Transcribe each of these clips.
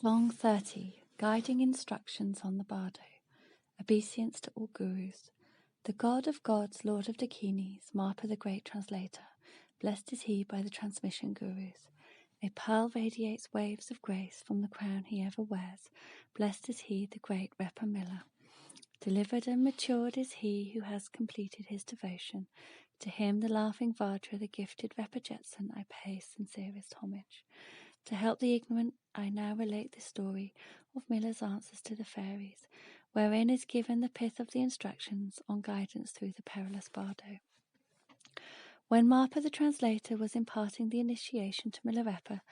Song 30. Guiding Instructions on the Bardo. Obeisance to all gurus. The God of gods, Lord of Dakinis, Marpa the Great Translator, blessed is he by the transmission gurus. A pearl radiates waves of grace from the crown he ever wears. Blessed is he, the great Repa Miller. Delivered and matured is he who has completed his devotion. To him, the laughing Vajra, the gifted Repa Jetson, I pay sincerest homage. To help the ignorant, I now relate the story of Miller's answers to the fairies, wherein is given the pith of the instructions on guidance through the perilous Bardo. When Marpa the translator was imparting the initiation to Milarepa,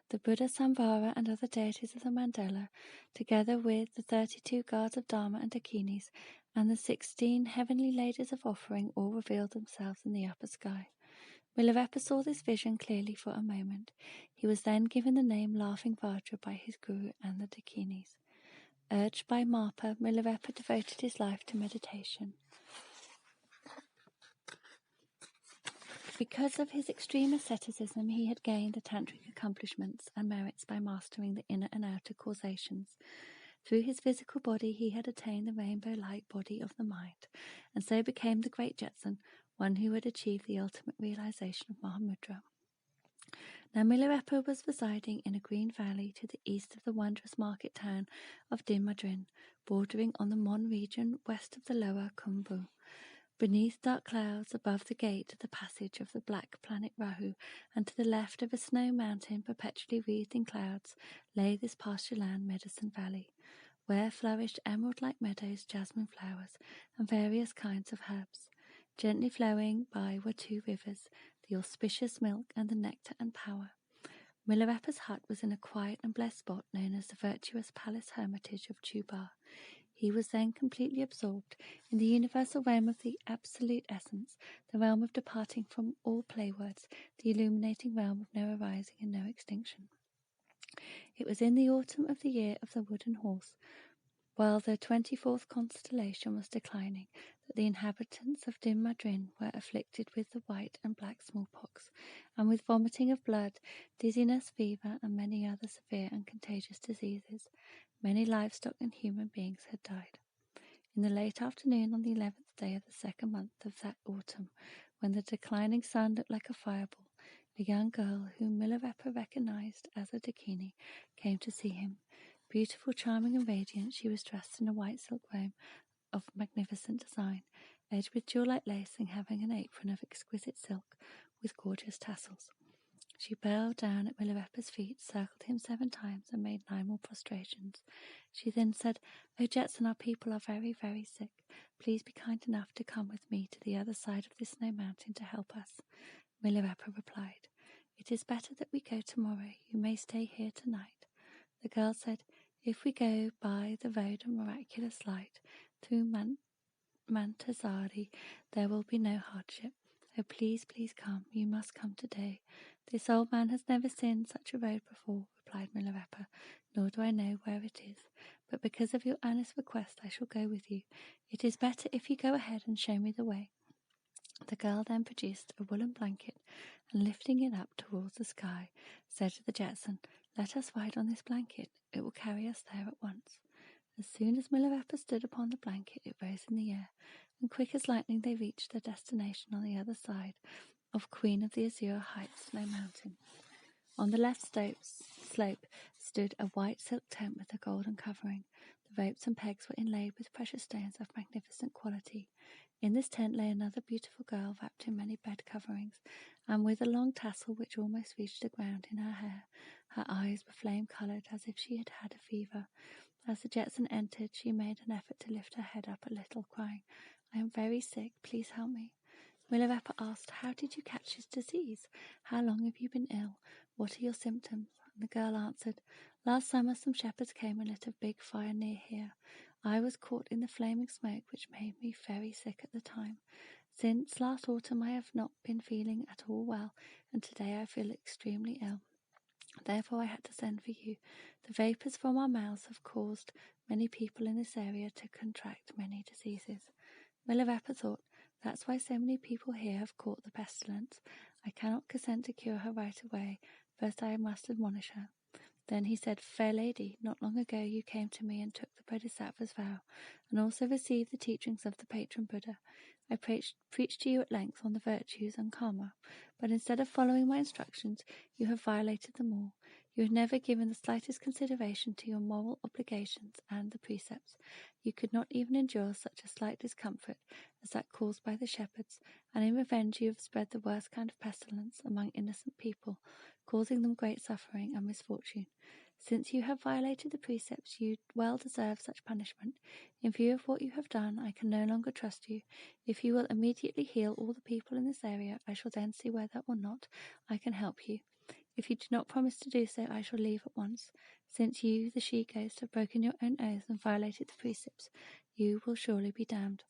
the Buddha Samvara and other deities of the Mandala, together with the 32 guards of Dharma and Dakinis, and the 16 heavenly ladies of offering, all revealed themselves in the upper sky. Milarepa saw this vision clearly for a moment. He was then given the name Laughing Vajra by his guru and the Dakinis. Urged by Marpa, Milarepa devoted his life to meditation. Because of his extreme asceticism, he had gained the tantric accomplishments and merits by mastering the inner and outer causations. Through his physical body, he had attained the rainbow-like body of the mind, and so became the great Jetson, one who had achieved the ultimate realization of Mahamudra. Now Milarepa was residing in a green valley to the east of the wondrous market town of Dinmadrin, bordering on the Mon region west of the lower Khumbu. Beneath dark clouds, above the gate of the passage of the black planet Rahu, and to the left of a snow mountain perpetually wreathed in clouds, lay this pasture land Medicine Valley, where flourished emerald-like meadows, jasmine flowers, and various kinds of herbs. Gently flowing by were 2 rivers, the auspicious milk and the nectar and power. Milarepa's hut was in a quiet and blessed spot known as the virtuous palace hermitage of Chubar. He was then completely absorbed in the universal realm of the absolute essence, the realm of departing from all play words, the illuminating realm of no arising and no extinction. It was in the autumn of the year of the wooden horse, while the 24th constellation was declining, that the inhabitants of Dinmadrin were afflicted with the white and black smallpox, and with vomiting of blood, dizziness, fever, and many other severe and contagious diseases. Many livestock and human beings had died. In the late afternoon on the 11th day of the 2nd month of that autumn, when the declining sun looked like a fireball, a young girl, whom Milarepa recognized as a Dakini, came to see him. Beautiful, charming, and radiant, she was dressed in a white silk robe of magnificent design, edged with jewel-like lace and having an apron of exquisite silk with gorgeous tassels. She bowed down at Milarepa's feet, circled him 7 times, and made 9 more prostrations. She then said, "O Jetson, our people are very, very sick. Please be kind enough to come with me to the other side of this snow mountain to help us." Milarepa replied, "It is better that we go tomorrow. You may stay here tonight." The girl said, "If we go by the road of miraculous light through Mantasari, there will be no hardship. Oh, please, please come. You must come today." "This old man has never seen such a road before," replied Milarepa, "nor do I know where it is. But because of your earnest request, I shall go with you. It is better if you go ahead and show me the way." The girl then produced a woolen blanket, and lifting it up towards the sky, said to the Jetson, "Let us ride on this blanket. It will carry us there at once." As soon as Milarepa stood upon the blanket, it rose in the air, and quick as lightning they reached their destination on the other side of Queen of the Azure Heights Snow Mountain. On the left slope stood a white silk tent with a golden covering. The ropes and pegs were inlaid with precious stones of magnificent quality. In this tent lay another beautiful girl wrapped in many bed coverings, and with a long tassel which almost reached the ground in her hair. Her eyes were flame-coloured as if she had had a fever. As the Jetson entered, she made an effort to lift her head up a little, crying, "I am very sick, please help me." Milarepa asked, "How did you catch this disease? How long have you been ill? What are your symptoms?" And the girl answered, "Last summer some shepherds came and lit a big fire near here. I was caught in the flaming smoke, which made me very sick at the time. Since last autumn I have not been feeling at all well, and today I feel extremely ill. Therefore I had to send for you. The vapours from our mouths have caused many people in this area to contract many diseases." Milarepa thought, "That's why so many people here have caught the pestilence. I cannot consent to cure her right away. First I must admonish her." Then he said, Fair lady, not long ago you came to me and took the Bodhisattva's vow, and also received the teachings of the patron Buddha. I preached to you at length on the virtues and karma, but instead of following my instructions, you have violated them all. You have never given the slightest consideration to your moral obligations and the precepts. You could not even endure such a slight discomfort as that caused by the shepherds, and in revenge you have spread the worst kind of pestilence among innocent people, causing them great suffering and misfortune. Since you have violated the precepts, you well deserve such punishment. In view of what you have done, I can no longer trust you. If you will immediately heal all the people in this area, I shall then see whether or not I can help you. If you do not promise to do so, I shall leave at once. Since you, the she-ghost, have broken your own oath and violated the precepts, you will surely be damned.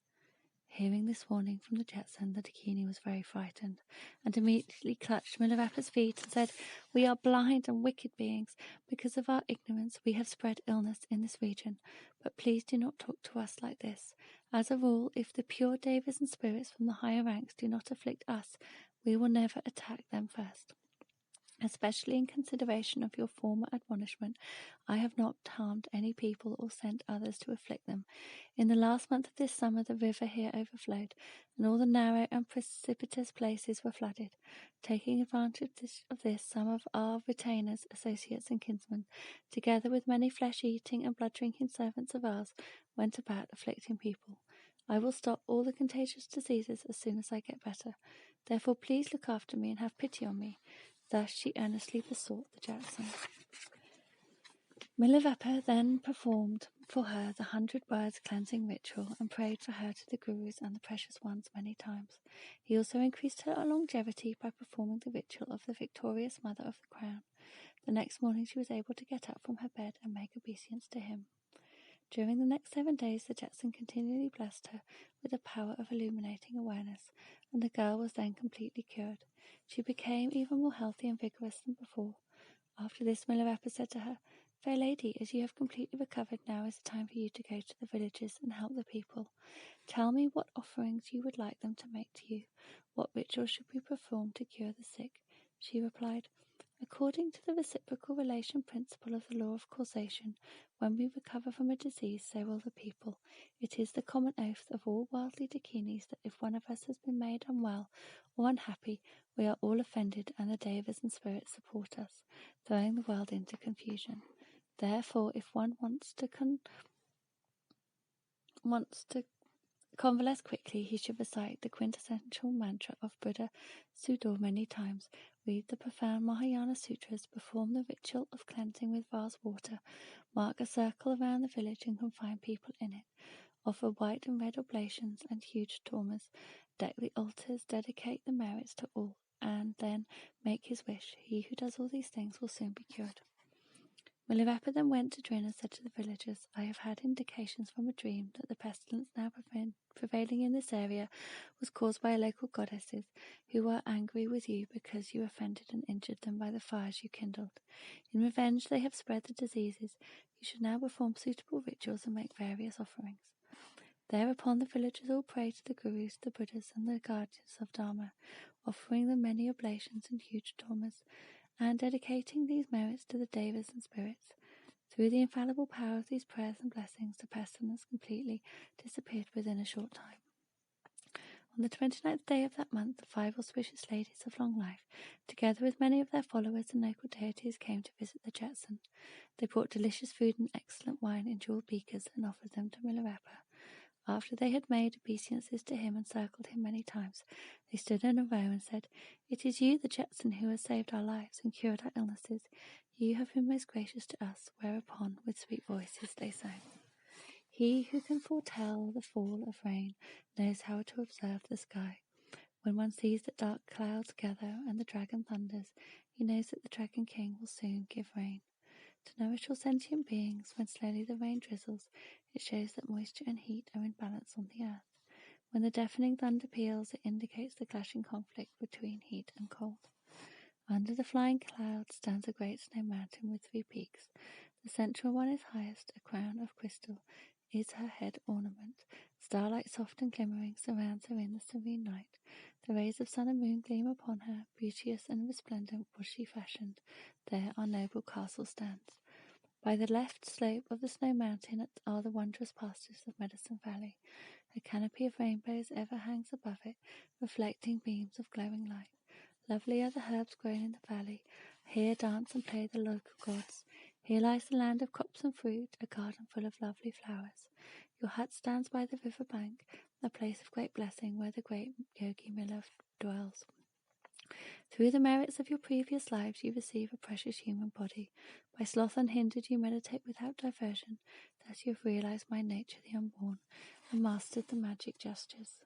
Hearing this warning from the Jetson, the Dakini was very frightened, and immediately clutched Milarepa's feet and said, We are blind and wicked beings. Because of our ignorance, we have spread illness in this region. But please do not talk to us like this. As a rule, if the pure devas and spirits from the higher ranks do not afflict us, we will never attack them first. Especially in consideration of your former admonishment, I have not harmed any people or sent others to afflict them. In the last month of this summer, the river here overflowed, and all the narrow and precipitous places were flooded. Taking advantage of this, some of our retainers, associates, and kinsmen, together with many flesh-eating and blood-drinking servants of ours, went about afflicting people. I will stop all the contagious diseases as soon as I get better. Therefore, please look after me and have pity on me. Thus she earnestly besought the Jetson. Milarepa then performed for her the 100 words cleansing ritual and prayed for her to the Gurus and the Precious Ones many times. He also increased her longevity by performing the ritual of the victorious Mother of the Crown. The next morning she was able to get up from her bed and make obeisance to him. During the next 7 days, the Jetson continually blessed her with the power of illuminating awareness, and the girl was then completely cured. She became even more healthy and vigorous than before. After this, Milarepa said to her, Fair lady, as you have completely recovered, now is the time for you to go to the villages and help the people. Tell me what offerings you would like them to make to you. What rituals should be performed to cure the sick? She replied, According to the reciprocal relation principle of the law of causation, when we recover from a disease, so will the people. It is the common oath of all worldly dakinis that if one of us has been made unwell or unhappy, we are all offended, and the devas and spirits support us, throwing the world into confusion. Therefore, if one wants to convalesce quickly, he should recite the quintessential mantra of Buddha Sudor many times, read the profound Mahayana Sutras, perform the ritual of cleansing with vase water, mark a circle around the village and confine people in it, offer white and red oblations and huge tormas, deck the altars, dedicate the merits to all, and then make his wish. He who does all these things will soon be cured. Milarepa then went to Drin and said to the villagers, I have had indications from a dream that the pestilence now prevailing in this area was caused by local goddesses who were angry with you because you offended and injured them by the fires you kindled. In revenge they have spread the diseases. You should now perform suitable rituals and make various offerings. Thereupon the villagers all prayed to the Gurus, the Buddhas, and the guardians of Dharma, offering them many oblations and huge tormas, and dedicating these merits to the devas and spirits. Through the infallible power of these prayers and blessings, the pestilence completely disappeared within a short time. On the 29th day of that month, the 5 auspicious ladies of long life, together with many of their followers and local deities, came to visit the Jetson. They brought delicious food and excellent wine in jeweled beakers and offered them to Milarepa. After they had made obeisances to him and circled him many times, they stood in a row and said, It is you, the Jetson, who has saved our lives and cured our illnesses. You have been most gracious to us. Whereupon, with sweet voices, they sang, He who can foretell the fall of rain knows how to observe the sky. When one sees that dark clouds gather and the dragon thunders, he knows that the Dragon King will soon give rain. To nourish all sentient beings, when slowly the rain drizzles, it shows that moisture and heat are in balance on the earth. When the deafening thunder peals, it indicates the clashing conflict between heat and cold. Under the flying clouds stands a great snow mountain with 3 peaks. The central one is highest, a crown of crystal. is her head ornament. Starlight soft and glimmering surrounds her in the serene night. The rays of sun and moon gleam upon her. Beauteous and resplendent was she fashioned. There our noble castle stands. By the left slope of the snow mountain are the wondrous pastures of Medicine Valley. A canopy of rainbows ever hangs above it, reflecting beams of glowing light. Lovely are the herbs grown in the valley. Here dance and play the local gods. Here lies the land of crops and fruit, a garden full of lovely flowers. Your hut stands by the river bank, a place of great blessing where the great yogi Milarepa dwells. Through the merits of your previous lives you receive a precious human body. By sloth unhindered you meditate without diversion. Thus you have realized my nature, the unborn, and mastered the magic gestures.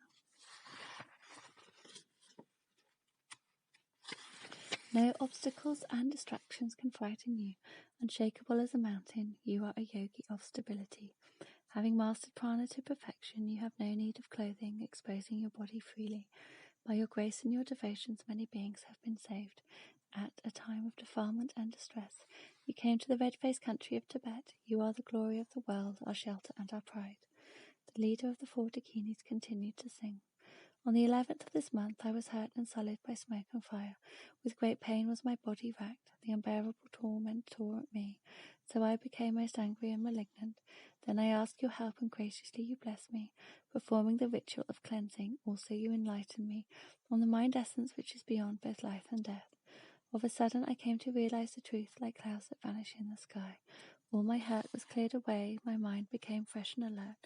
No obstacles and distractions can frighten you. Unshakable as a mountain, you are a yogi of stability. Having mastered prana to perfection, you have no need of clothing, exposing your body freely. By your grace and your devotions, many beings have been saved. At a time of defilement and distress, you came to the red-faced country of Tibet. You are the glory of the world, our shelter and our pride. The leader of the 4 dakinis continued to sing. On the 11th of this month I was hurt and sullied by smoke and fire. With great pain was my body racked. The unbearable torment tore at me. So I became most angry and malignant. Then I asked your help, and graciously you blessed me. Performing the ritual of cleansing, also you enlightened me on the mind essence which is beyond both life and death. Of a sudden I came to realize the truth like clouds that vanish in the sky. All my hurt was cleared away, my mind became fresh and alert,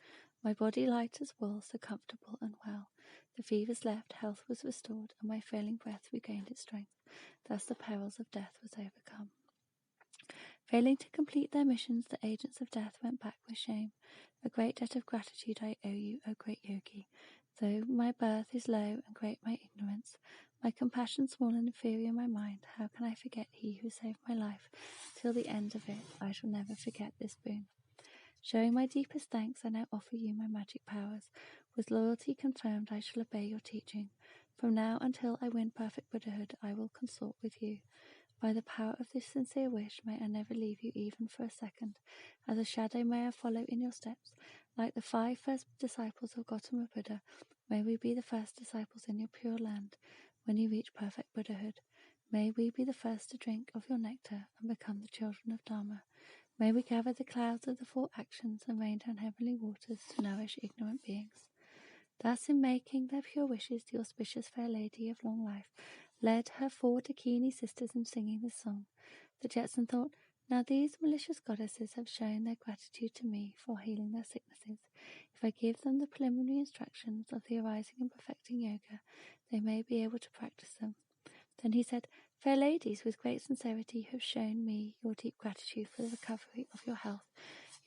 my body light as wool, so comfortable and well. The fevers left, health was restored, and my failing breath regained its strength. Thus the perils of death was overcome. Failing to complete their missions, the agents of death went back with shame. A great debt of gratitude I owe you, O great yogi. Though my birth is low and great my ignorance, my compassion small and inferior my mind, how can I forget he who saved my life? Till the end of it, I shall never forget this boon. Showing my deepest thanks, I now offer you my magic powers. With loyalty confirmed, I shall obey your teaching. From now until I win perfect Buddhahood, I will consort with you. By the power of this sincere wish, may I never leave you even for a second. As a shadow may I follow in your steps. Like the 5 first disciples of Gautama Buddha, may we be the first disciples in your pure land. When you reach perfect Buddhahood, may we be the first to drink of your nectar and become the children of Dharma. May we gather the clouds of the 4 actions and rain down heavenly waters to nourish ignorant beings. Thus, in making their pure wishes, the auspicious fair lady of long life led her 4 dakini sisters in singing this song. The Jetson thought, now these malicious goddesses have shown their gratitude to me for healing their sicknesses. If I give them the preliminary instructions of the arising and perfecting yoga, they may be able to practice them. Then he said, fair ladies, with great sincerity you have shown me your deep gratitude for the recovery of your health.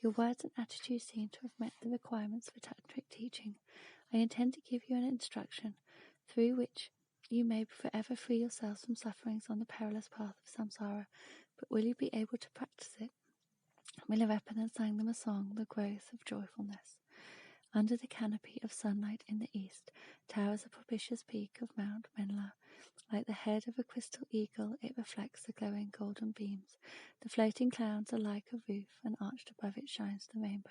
Your words and attitudes seem to have met the requirements for tantric teaching. I intend to give you an instruction through which you may forever free yourselves from sufferings on the perilous path of samsara, but will you be able to practice it? Milarepa then sang them a song, the growth of joyfulness. Under the canopy of sunlight in the east towers a propitious peak of Mount Menla. Like the head of a crystal eagle, it reflects the glowing golden beams. The floating clouds are like a roof, and arched above it shines the rainbow.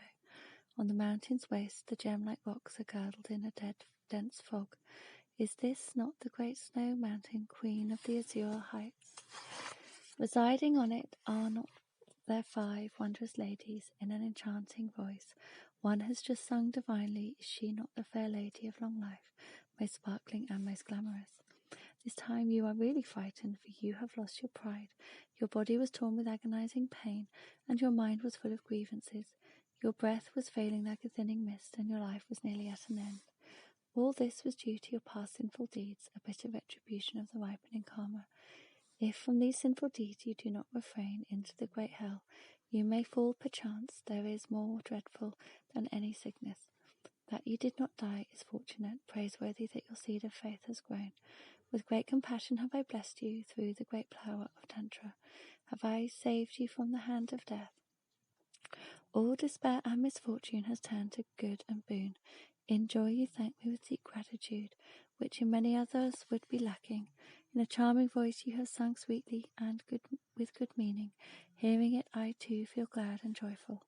On the mountain's waist, the gem-like rocks are girdled in a dense fog. Is this not the great snow mountain, queen of the azure heights? Residing on it are not there 5 wondrous ladies in an enchanting voice? One has just sung divinely. Is she not the fair lady of long life, most sparkling and most glamorous? This time you are really frightened, for you have lost your pride. Your body was torn with agonizing pain, and your mind was full of grievances. Your breath was failing like a thinning mist, and your life was nearly at an end. All this was due to your past sinful deeds, a bitter retribution of the ripening karma. If from these sinful deeds you do not refrain into the great hell, you may fall perchance. There is more dreadful than any sickness. That you did not die is fortunate, praiseworthy that your seed of faith has grown. With great compassion have I blessed you through the great power of Tantra. Have I saved you from the hand of death. All despair and misfortune has turned to good and boon. In joy you thank me with deep gratitude, which in many others would be lacking. In a charming voice you have sung sweetly and with good meaning. Hearing it, I too feel glad and joyful.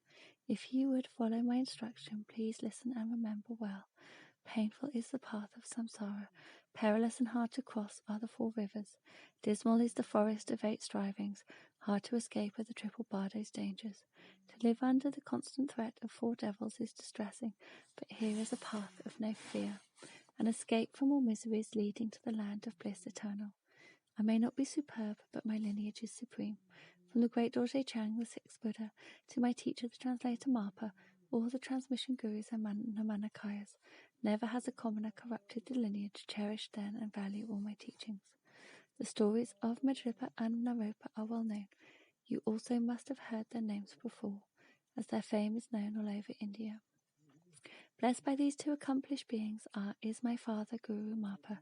If you would follow my instruction, please listen and remember well. Painful is the path of samsara. Perilous and hard to cross are the 4 rivers. Dismal is the forest of 8 strivings. Hard to escape are the triple Bardo's dangers. To live under the constant threat of 4 devils is distressing, but here is a path of no fear, an escape from all miseries leading to the land of bliss eternal. I may not be superb, but my lineage is supreme. From the great Dorje Chang, the 6th Buddha, to my teacher, the translator Marpa, all the transmission gurus and Namanakayas, never has a commoner corrupted the lineage, cherished then and value all my teachings. The stories of Milarepa and Milarepa are well known. You also must have heard their names before, as their fame is known all over India. Blessed by these 2 accomplished beings is my father, Guru Marpa.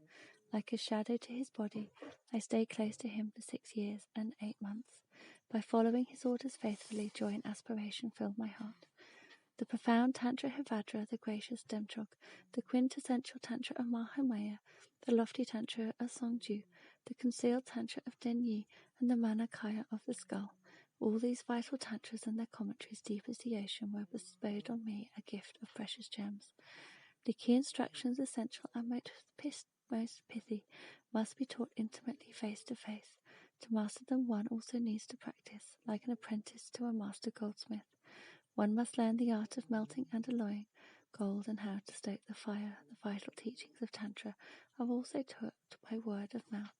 Like a shadow to his body, I stayed close to him for 6 years and 8 months. By following his orders faithfully, joy and aspiration filled my heart. The profound Tantra Hivadra, the gracious Demchok, the quintessential Tantra of Mahamaya, the lofty Tantra of Songju, the concealed Tantra of Denyi, and the Manakaya of the skull. All these vital Tantras and their commentaries, deep as the ocean, were bestowed on me, a gift of precious gems. The key instructions, essential and most pithy, must be taught intimately face to face. To master them, one also needs to practice, like an apprentice to a master goldsmith. One must learn the art of melting and alloying gold and how to stoke the fire. The vital teachings of Tantra are also taught by word of mouth.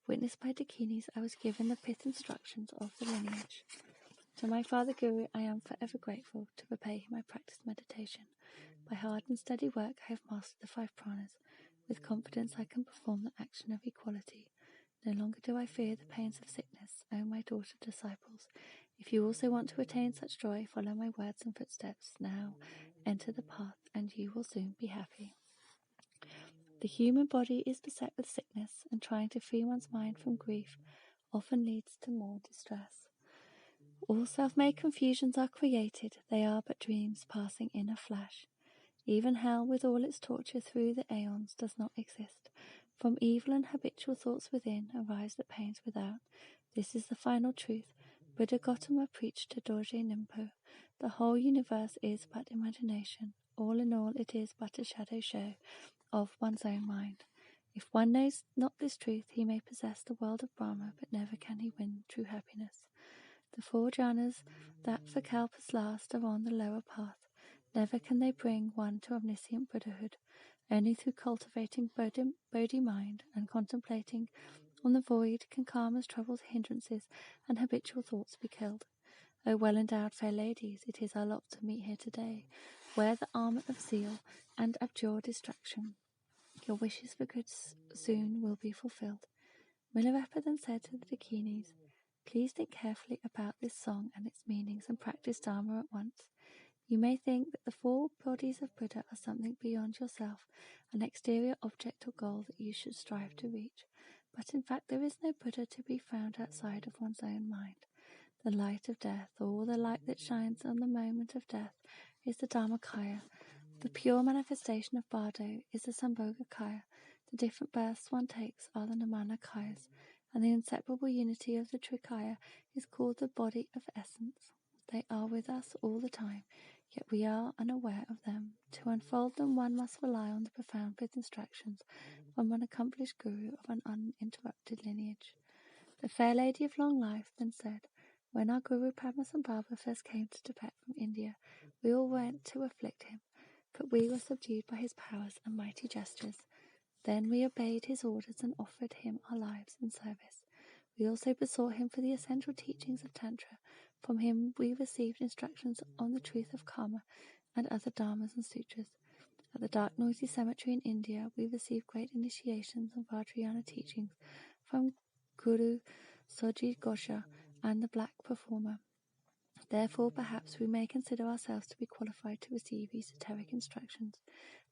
Witnessed by Dakinis, I was given the pith instructions of the lineage. To my father Guru, I am forever grateful. To repay him, I practice meditation. By hard and steady work, I have mastered the 5 pranas. With confidence, I can perform the action of equality. No longer do I fear the pains of sickness, O my daughter disciples. If you also want to attain such joy, follow my words and footsteps. Now, enter the path, and you will soon be happy. The human body is beset with sickness, and trying to free one's mind from grief often leads to more distress. All self-made confusions are created. They are but dreams passing in a flash. Even hell, with all its torture through the aeons, does not exist. From evil and habitual thoughts within arise the pains without. This is the final truth. Buddha Gautama preached to Dorje Nimpo. The whole universe is but imagination. All in all, it is but a shadow show of one's own mind. If one knows not this truth, he may possess the world of Brahma, but never can he win true happiness. The 4 jhanas that for kalpas last are on the lower path. Never can they bring one to omniscient Buddhahood. Only through cultivating Bodhi mind and contemplating on the void can karma's troubles, hindrances, and habitual thoughts be killed. O well-endowed fair ladies, it is our lot to meet here today. Wear the armour of zeal and abjure distraction. Your wishes for good soon will be fulfilled. Milarepa then said to the Dakinis, please think carefully about this song and its meanings and practice Dharma at once. You may think that the 4 bodies of Buddha are something beyond yourself, an exterior object or goal that you should strive to reach. But in fact there is no Buddha to be found outside of one's own mind. The light of death, or the light that shines on the moment of death, is the Dharmakaya. The pure manifestation of Bardo is the Sambhogakaya. The different births one takes are the Namanakayas, and the inseparable unity of the Trikaya is called the body of essence. They are with us all the time, yet we are unaware of them. To unfold them, one must rely on the profound 5th instructions from an accomplished guru of an uninterrupted lineage. The fair lady of long life then said, when our Guru Padmasambhava first came to Tibet from India, we all went to afflict him, but we were subdued by his powers and mighty gestures. Then we obeyed his orders and offered him our lives and service. We also besought him for the essential teachings of Tantra. From him we received instructions on the truth of karma and other dharmas and sutras. At the dark noisy cemetery in India we received great initiations and Vajrayana teachings from Guru Soji Gosha and the Black Performer. Therefore, perhaps we may consider ourselves to be qualified to receive esoteric instructions.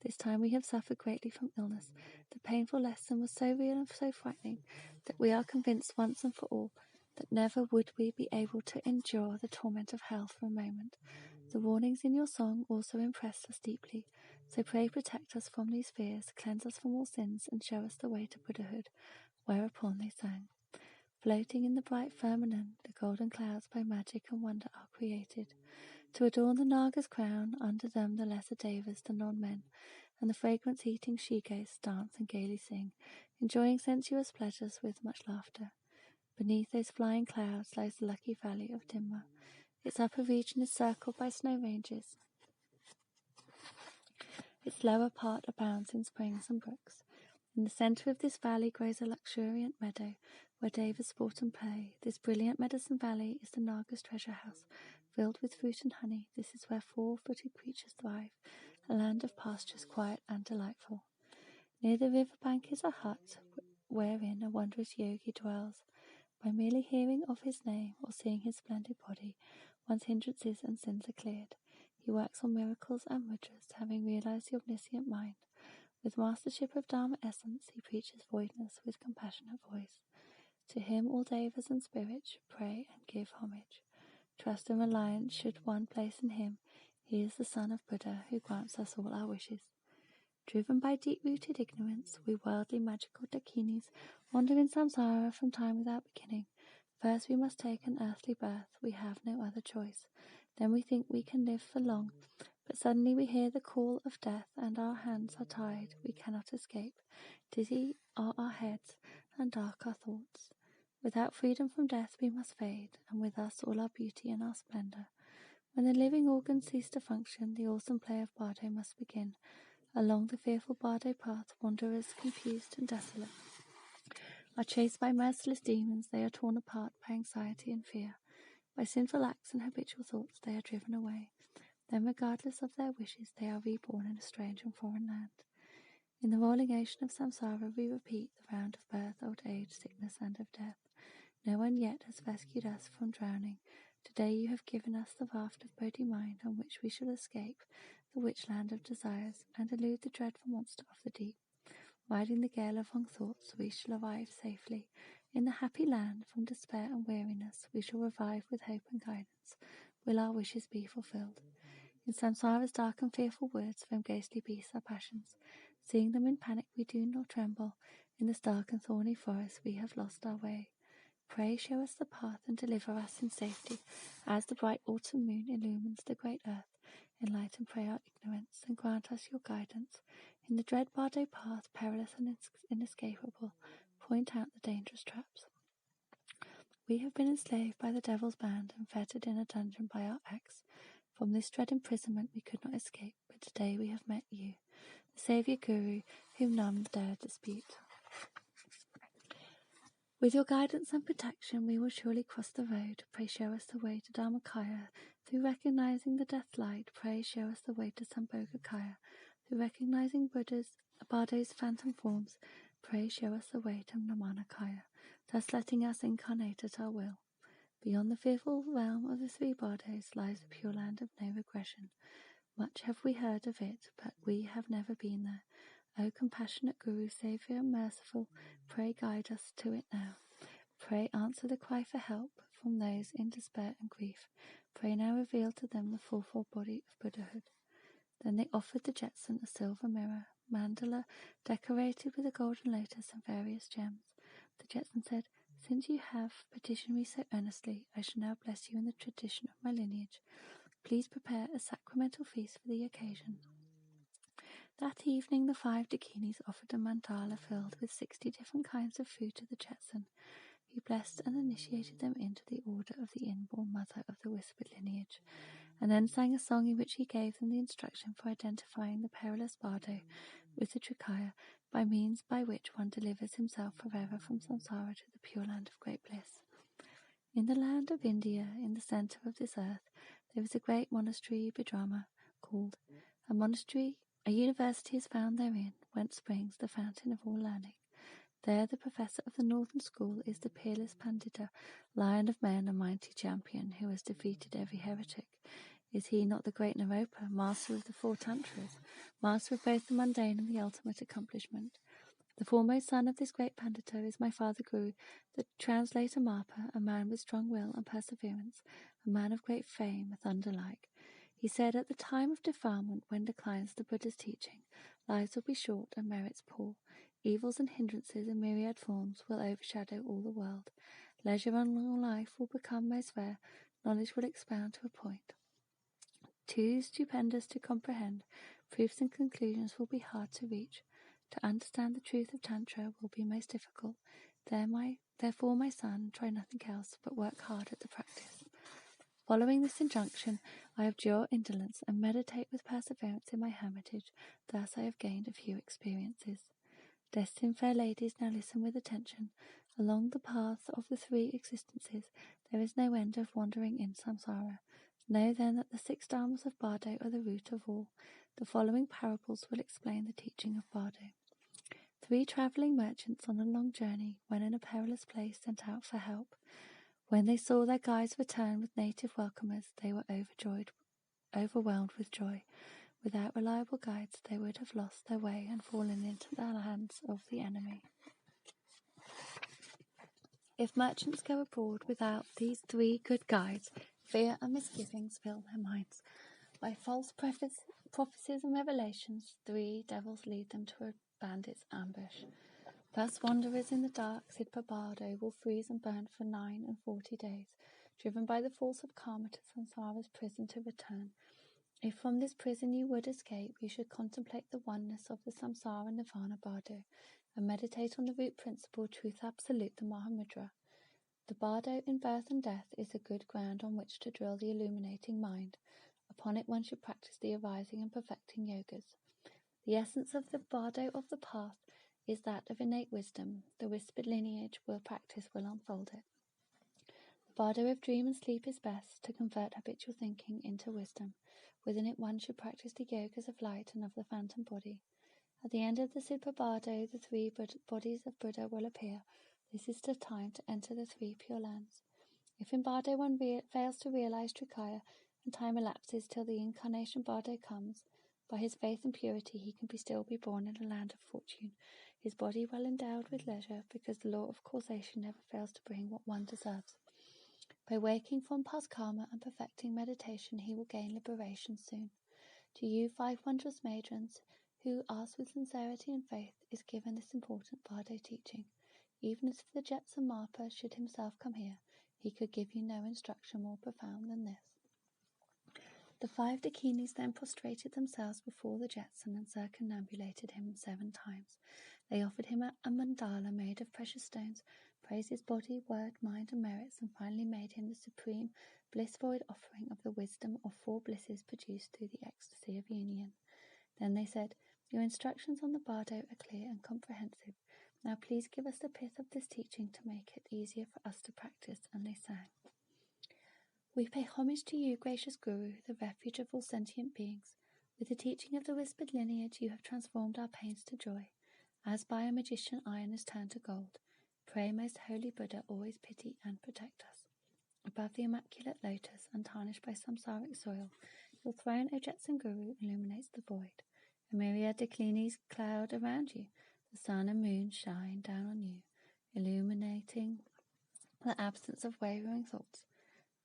This time we have suffered greatly from illness. The painful lesson was so real and so frightening that we are convinced once and for all that never would we be able to endure the torment of hell for a moment. The warnings in your song also impressed us deeply, so pray protect us from these fears, cleanse us from all sins, and show us the way to Buddhahood. Whereupon they sang. Floating in the bright firmament, the golden clouds by magic and wonder are created. To adorn the Naga's crown, under them the lesser devas, the non-men, and the fragrance-eating she-goats dance and gaily sing, enjoying sensuous pleasures with much laughter. Beneath those flying clouds lies the lucky valley of Dimma. Its upper region is circled by snow ranges. Its lower part abounds in springs and brooks. In the centre of this valley grows a luxuriant meadow, where devas sport and play. This brilliant medicine valley is the Naga's treasure house, filled with fruit and honey. This is where four-footed creatures thrive, a land of pastures quiet and delightful. Near the river bank is a hut, wherein a wondrous yogi dwells. By merely hearing of his name or seeing his splendid body, one's hindrances and sins are cleared. He works on miracles and mudras, having realized the omniscient mind. With mastership of Dharma essence, he preaches voidness with compassionate voice. To him all devas and spirits pray and give homage. Trust and reliance should one place in him. He is the son of Buddha, who grants us all our wishes. Driven by deep-rooted ignorance, we worldly magical dakinis wander in samsara from time without beginning. First we must take an earthly birth, we have no other choice. Then we think we can live for long, but suddenly we hear the call of death, and our hands are tied, we cannot escape. Dizzy are our heads, and dark our thoughts. Without freedom from death we must fade, and with us all our beauty and our splendor. When the living organs cease to function, the awesome play of Bardo must begin. Along the fearful Bardo path, wanderers confused and desolate are chased by merciless demons. They are torn apart by anxiety and fear. By sinful acts and habitual thoughts they are driven away. Then, regardless of their wishes, they are reborn in a strange and foreign land. In the rolling ocean of samsara we repeat the round of birth, old age, sickness, and of death. No one yet has rescued us from drowning. Today you have given us the raft of Bodhi mind on which we shall escape the witch land of desires and elude the dreadful monster of the deep. Riding the gale of wrong thoughts, we shall arrive safely in the happy land. From despair and weariness we shall revive with hope and guidance. Will our wishes be fulfilled? In samsara's dark and fearful woods, from ghostly beasts our passions. Seeing them in panic we do not tremble. In this dark and thorny forest we have lost our way. Pray show us the path and deliver us in safety, as the bright autumn moon illumines the great earth. Enlighten, pray, our ignorance, and grant us your guidance. In the dread Bardo path, perilous and inescapable, point out the dangerous traps. We have been enslaved by the devil's band and fettered in a dungeon by our axe. From this dread imprisonment we could not escape, but today we have met you, the Saviour Guru, whom none dare dispute. With your guidance and protection we will surely cross the road. Pray show us the way to Dharmakaya. Through recognizing the death light, pray show us the way to Sambhogakaya. Through recognizing Bardo's phantom forms, pray show us the way to Namanakaya, thus letting us incarnate at our will. Beyond the fearful realm of the three Bardos lies the pure land of no regression. Much have we heard of it, but we have never been there. O compassionate Guru, Saviour and merciful, pray guide us to it now. Pray answer the cry for help from those in despair and grief. Pray now reveal to them the full body of Buddhahood. Then they offered the Jetson a silver mirror, mandala decorated with a golden lotus and various gems. The Jetson said, "Since you have petitioned me so earnestly, I shall now bless you in the tradition of my lineage. Please prepare a sacramental feast for the occasion." That evening the 5 dakinis offered a mandala filled with 60 different kinds of food to the Jetson. He blessed and initiated them into the order of the inborn mother of the whispered lineage, and then sang a song in which he gave them the instruction for identifying the perilous Bardo with the Trikaya, by means by which one delivers himself forever from samsara to the pure land of great bliss. In the land of India, in the centre of this earth, there is a great monastery, Bidrama, called a monastery. A university is found therein, whence springs the fountain of all learning. There the professor of the northern school is the peerless Pandita, lion of men, a mighty champion, who has defeated every heretic. Is he not the great Milarepa, master of the 4 tantras, master of both the mundane and the ultimate accomplishment? The foremost son of this great Pandita is my father Guru, the translator Marpa, a man with strong will and perseverance, a man of great fame, thunder-like. He said, at the time of defilement, when declines the Buddha's teaching, lives will be short and merits poor. Evils and hindrances in myriad forms will overshadow all the world. Leisure and long life will become most rare. Knowledge will expound to a point. Too stupendous to comprehend, proofs and conclusions will be hard to reach. To understand the truth of Tantra will be most difficult. Therefore, my son, try nothing else, but work hard at the practice. Following this injunction, I abjure indolence and meditate with perseverance in my hermitage. Thus I have gained a few experiences. Destined fair ladies, now listen with attention. Along the path of the three existences, there is no end of wandering in samsara. Know then that the 6 dharmas of Bardo are the root of all. The following parables will explain the teaching of Bardo. 3 travelling merchants on a long journey, when in a perilous place, sent out for help. When they saw their guides return with native welcomers, they were overwhelmed with joy. Without reliable guides, they would have lost their way and fallen into the hands of the enemy. If merchants go abroad without these 3 good guides, fear and misgivings fill their minds. By false prophecies and revelations, 3 devils lead them to a bandit's ambush. Thus wanderers in the dark, Sidpa Bardo will freeze and burn for 9 and 40 days, driven by the force of karma to samsara's prison to return. If from this prison you would escape, you should contemplate the oneness of the samsara nirvana Bardo, and meditate on the root principle, truth absolute, the Mahamudra. The Bardo in birth and death is a good ground on which to drill the illuminating mind. Upon it one should practice the arising and perfecting yogas. The essence of the Bardo of the path is that of innate wisdom. The whispered lineage will unfold it. The Bardo of dream and sleep is best, to convert habitual thinking into wisdom. Within it one should practice the yogas of light and of the phantom body. At the end of the Sidpa Bardo, the 3 bodies of Buddha will appear. This is the time to enter the 3 pure lands. If in Bardo one fails to realize Trikaya, and time elapses till the incarnation Bardo comes, by his faith and purity he can still be born in a land of fortune, his body well endowed with leisure, because the law of causation never fails to bring what one deserves. By waking from past karma and perfecting meditation, he will gain liberation soon. To you 5 wondrous maidens, who ask with sincerity and faith, is given this important Bardo teaching. Even if the Jetson Marpa should himself come here, he could give you no instruction more profound than this. The 5 Dakinis then prostrated themselves before the Jetson and circumambulated him 7 times. They offered him a mandala made of precious stones, praised his body, word, mind, and merits, and finally made him the supreme bliss-void offering of the wisdom of 4 blisses produced through the ecstasy of union. Then they said, "Your instructions on the Bardo are clear and comprehensive. Now please give us the pith of this teaching to make it easier for us to practice." And they sang. We pay homage to you, gracious Guru, the refuge of all sentient beings. With the teaching of the whispered lineage, you have transformed our pains to joy. As by a magician iron is turned to gold, pray, most holy Buddha, always pity and protect us. Above the immaculate lotus, untarnished by samsaric soil, your throne, O Jetson Guru, illuminates the void. A myriad Dakinis cloud around you. The sun and moon shine down on you, illuminating the absence of wavering thoughts.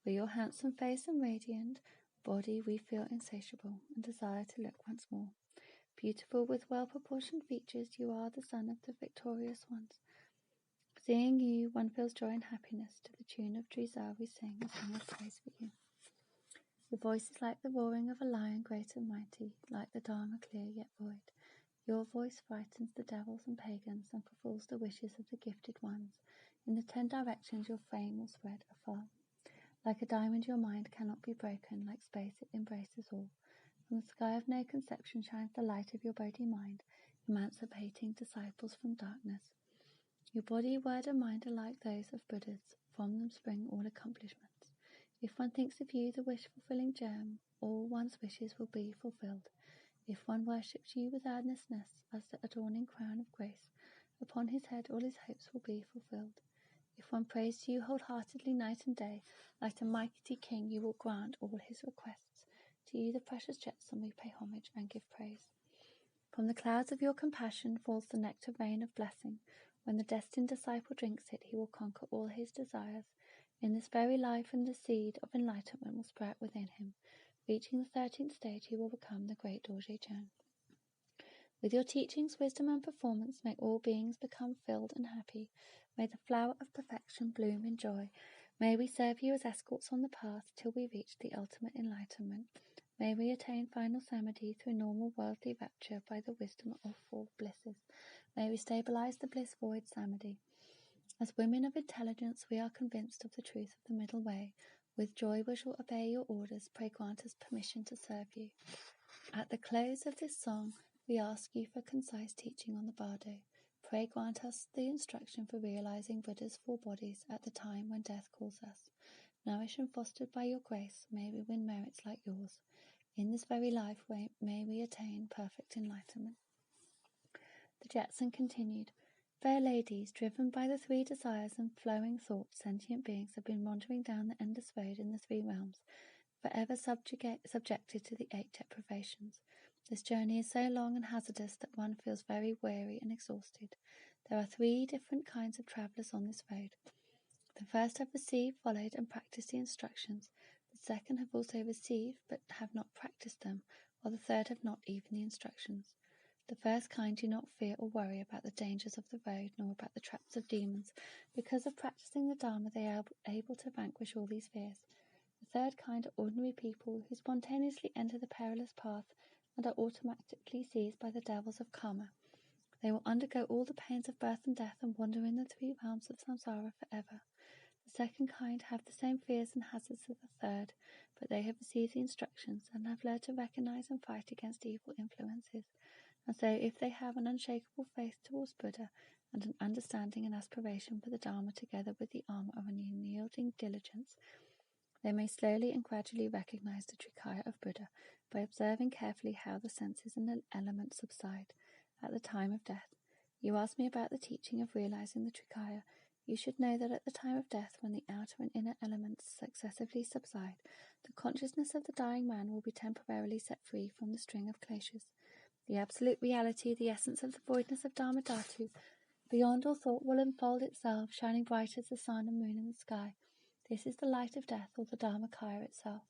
For your handsome face and radiant body we feel insatiable and desire to look once more. Beautiful with well-proportioned features, you are the son of the victorious ones. Seeing you, one feels joy and happiness. To the tune of Drizar we sing a song of praise for you. Your voice is like the roaring of a lion, great and mighty, like the Dharma, clear yet void. Your voice frightens the devils and pagans and fulfills the wishes of the gifted ones. In the 10 directions your fame will spread afar. Like a diamond your mind cannot be broken, like space it embraces all. From the sky of no conception shines the light of your Bodhi mind, emancipating disciples from darkness. Your body, word and mind are like those of Buddhas, from them spring all accomplishments. If one thinks of you, the wish-fulfilling gem, all one's wishes will be fulfilled. If one worships you with earnestness as the adorning crown of grace, upon his head all his hopes will be fulfilled. If one prays to you wholeheartedly night and day, like a mighty king, you will grant all his requests. To you, the precious Jetson, we pay homage and give praise. From the clouds of your compassion falls the nectar rain of blessing. When the destined disciple drinks it, he will conquer all his desires. In this very life, and the seed of enlightenment will sprout within him. Reaching the 13th stage, he will become the great Dorje Chen. With your teachings, wisdom and performance, may all beings become filled and happy. May the flower of perfection bloom in joy. May we serve you as escorts on the path till we reach the ultimate enlightenment. May we attain final samadhi through normal worldly rapture by the wisdom of four blisses. May we stabilize the bliss void samadhi. As women of intelligence, we are convinced of the truth of the middle way. With joy we shall obey your orders. Pray grant us permission to serve you. At the close of this song, we ask you for concise teaching on the Bardo. Pray grant us the instruction for realizing Buddha's four bodies at the time when death calls us. Nourished and fostered by your grace, may we win merits like yours. In this very life, may we attain perfect enlightenment. The Jetson continued, Fair ladies, driven by the three desires and flowing thoughts, sentient beings have been wandering down the endless road in the three realms, forever subjected to the 8 deprivations. This journey is so long and hazardous that one feels very weary and exhausted. There are 3 different kinds of travellers on this road. The first have received, followed, and practiced the instructions. The second have also received, but have not practiced them, while the third have not even the instructions. The first kind do not fear or worry about the dangers of the road, nor about the traps of demons. Because of practicing the Dharma, they are able to vanquish all these fears. The third kind are ordinary people who spontaneously enter the perilous path and are automatically seized by the devils of karma. They will undergo all the pains of birth and death and wander in the 3 realms of samsara forever. The second kind have the same fears and hazards as the third, but they have received the instructions and have learned to recognize and fight against evil influences. And so, if they have an unshakable faith towards Buddha and an understanding and aspiration for the Dharma together with the armor of an unyielding diligence, they may slowly and gradually recognize the Trikaya of Buddha by observing carefully how the senses and the elements subside at the time of death. You asked me about the teaching of realizing the Trikaya. You should know that at the time of death, when the outer and inner elements successively subside, the consciousness of the dying man will be temporarily set free from the string of kleshas. The absolute reality, the essence of the voidness of Dharma Dhatu, beyond all thought, will unfold itself, shining bright as the sun and moon in the sky. This is the light of death, or the Dharmakaya itself.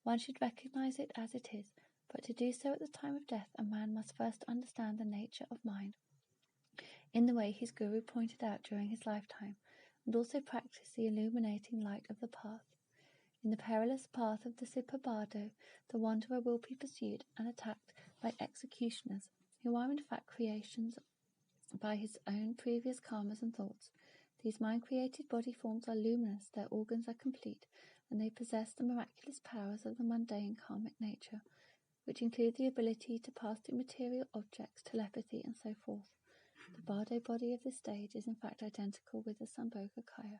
One should recognize it as it is, but to do so at the time of death, a man must first understand the nature of mind, in the way his guru pointed out during his lifetime, and also practice the illuminating light of the path. In the perilous path of the Sipa Bardo, the wanderer will be pursued and attacked by executioners, who are in fact creations by his own previous karmas and thoughts. These mind-created body forms are luminous, their organs are complete, and they possess the miraculous powers of the mundane karmic nature, which include the ability to pass through material objects, telepathy, and so forth. The Bardo body of this stage is in fact identical with the Sambhogakaya.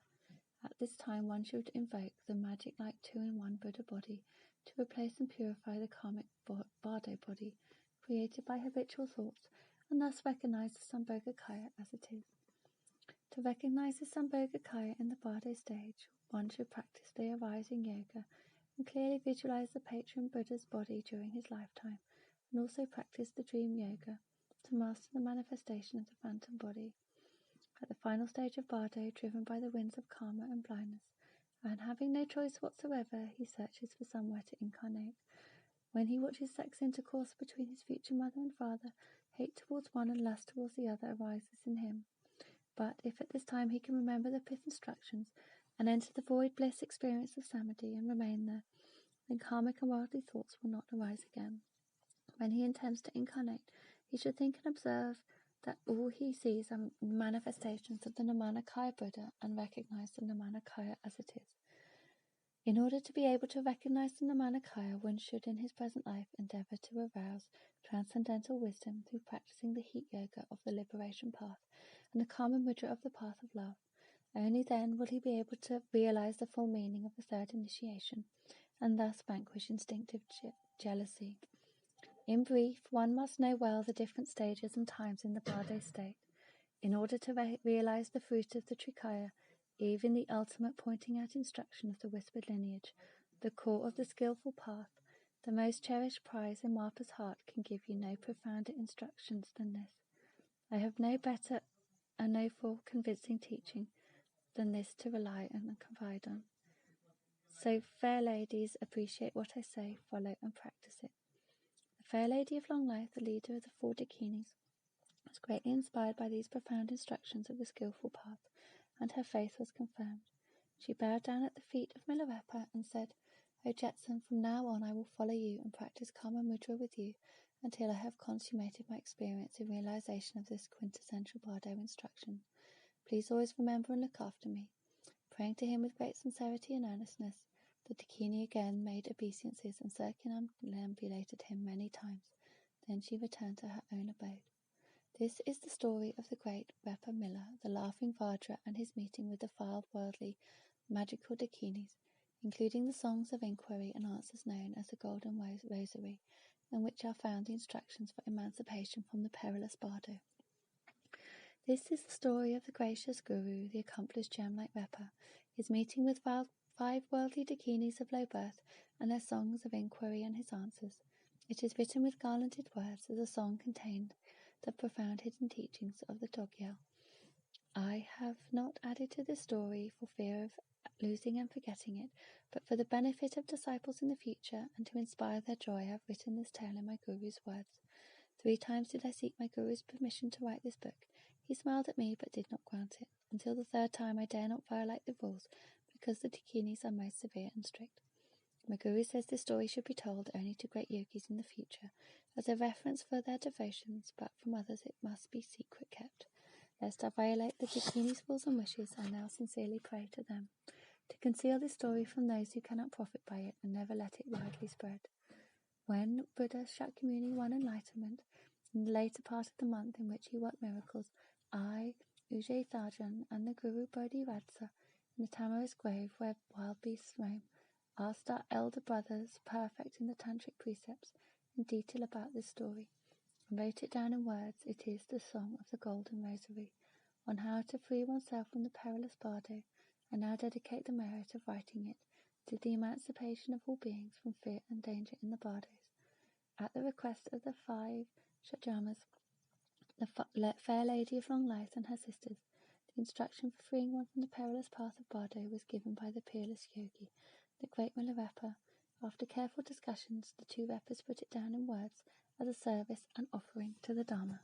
At this time, one should invoke the magic-like 2-in-1 Buddha body to replace and purify the karmic Bardo body created by habitual thoughts, and thus recognize the Sambhogakaya as it is. To recognize the Sambhogakaya in the Bardo stage, one should practice the arising yoga and clearly visualize the patron Buddha's body during his lifetime, and also practice the dream yoga to master the manifestation of the phantom body. At the final stage of Bardo, driven by the winds of karma and blindness, and having no choice whatsoever, he searches for somewhere to incarnate. When he watches sex intercourse between his future mother and father, hate towards one and lust towards the other arises in him. But if at this time he can remember the pith instructions and enter the void bliss experience of samadhi and remain there, then karmic and worldly thoughts will not arise again. When he intends to incarnate, he should think and observe that all he sees are manifestations of the Nirmanakaya Buddha and recognize the Nirmanakaya as it is. In order to be able to recognize the Nirmanakaya, one should in his present life endeavor to arouse transcendental wisdom through practicing the heat yoga of the liberation path and the karma mudra of the path of love. Only then will he be able to realize the full meaning of the third initiation and thus vanquish instinctive jealousy. In brief, one must know well the different stages and times in the Bardo state. In order to realize the fruit of the Trikaya, even the ultimate pointing out instruction of the whispered lineage, the core of the skillful path, the most cherished prize in Marpa's heart can give you no profounder instructions than this. I have no better and no more convincing teaching than this to rely on and confide on. So, fair ladies, appreciate what I say, follow and practice it. The Fair Lady of Long Life, the leader of the 4 Dakinis, was greatly inspired by these profound instructions of the skillful path, and her faith was confirmed. She bowed down at the feet of Milarepa and said, O Jetson, from now on I will follow you and practice Kama Mudra with you until I have consummated my experience in realization of this quintessential Bardo instruction. Please always remember and look after me. Praying to him with great sincerity and earnestness, the Dakini again made obeisances and circumambulated him many times. Then she returned to her own abode. This is the story of the great Repa Miller, the laughing Vajra, and his meeting with the five worldly magical Dakinis, including the songs of inquiry and answers known as the Golden Rosary, in which are found the instructions for emancipation from the perilous Bardo. This is the story of the gracious Guru, the accomplished gem-like Repa, his meeting with five worldly Dakinis of low birth, and their songs of inquiry and his answers. It is written with garlanded words, as a song contained the profound hidden teachings of the Dogyal. I have not added to this story for fear of losing and forgetting it, but for the benefit of disciples in the future, and to inspire their joy, I have written this tale in my Guru's words. 3 times did I seek my Guru's permission to write this book. He smiled at me, but did not grant it. Until the 3rd time I dare not violate the rules, because the Dakinis are most severe and strict. My Guru says this story should be told only to great yogis in the future, as a reference for their devotions, but from others it must be secret kept. Lest I violate the Dakinis' rules and wishes, I now sincerely pray to them to conceal this story from those who cannot profit by it, and never let it widely spread. When Buddha Shakyamuni won enlightenment, in the later part of the month in which he worked miracles, I, Ujjayi Thajan, and the Guru Bodhiratsa, in the tamarisk grove where wild beasts roam, asked our elder brothers, perfect in the tantric precepts, in detail about this story, and wrote it down in words. It is the Song of the Golden Rosary, on how to free oneself from the perilous Bardo. I now dedicate the merit of writing it to the emancipation of all beings from fear and danger in the Bardos. At the request of the 5 Shajamas, the fair lady of long life and her sisters, the instruction for freeing one from the perilous path of Bardo was given by the peerless yogi, the great Milarepa. After careful discussions, the 2 Repas put it down in words as a service and offering to the Dharma.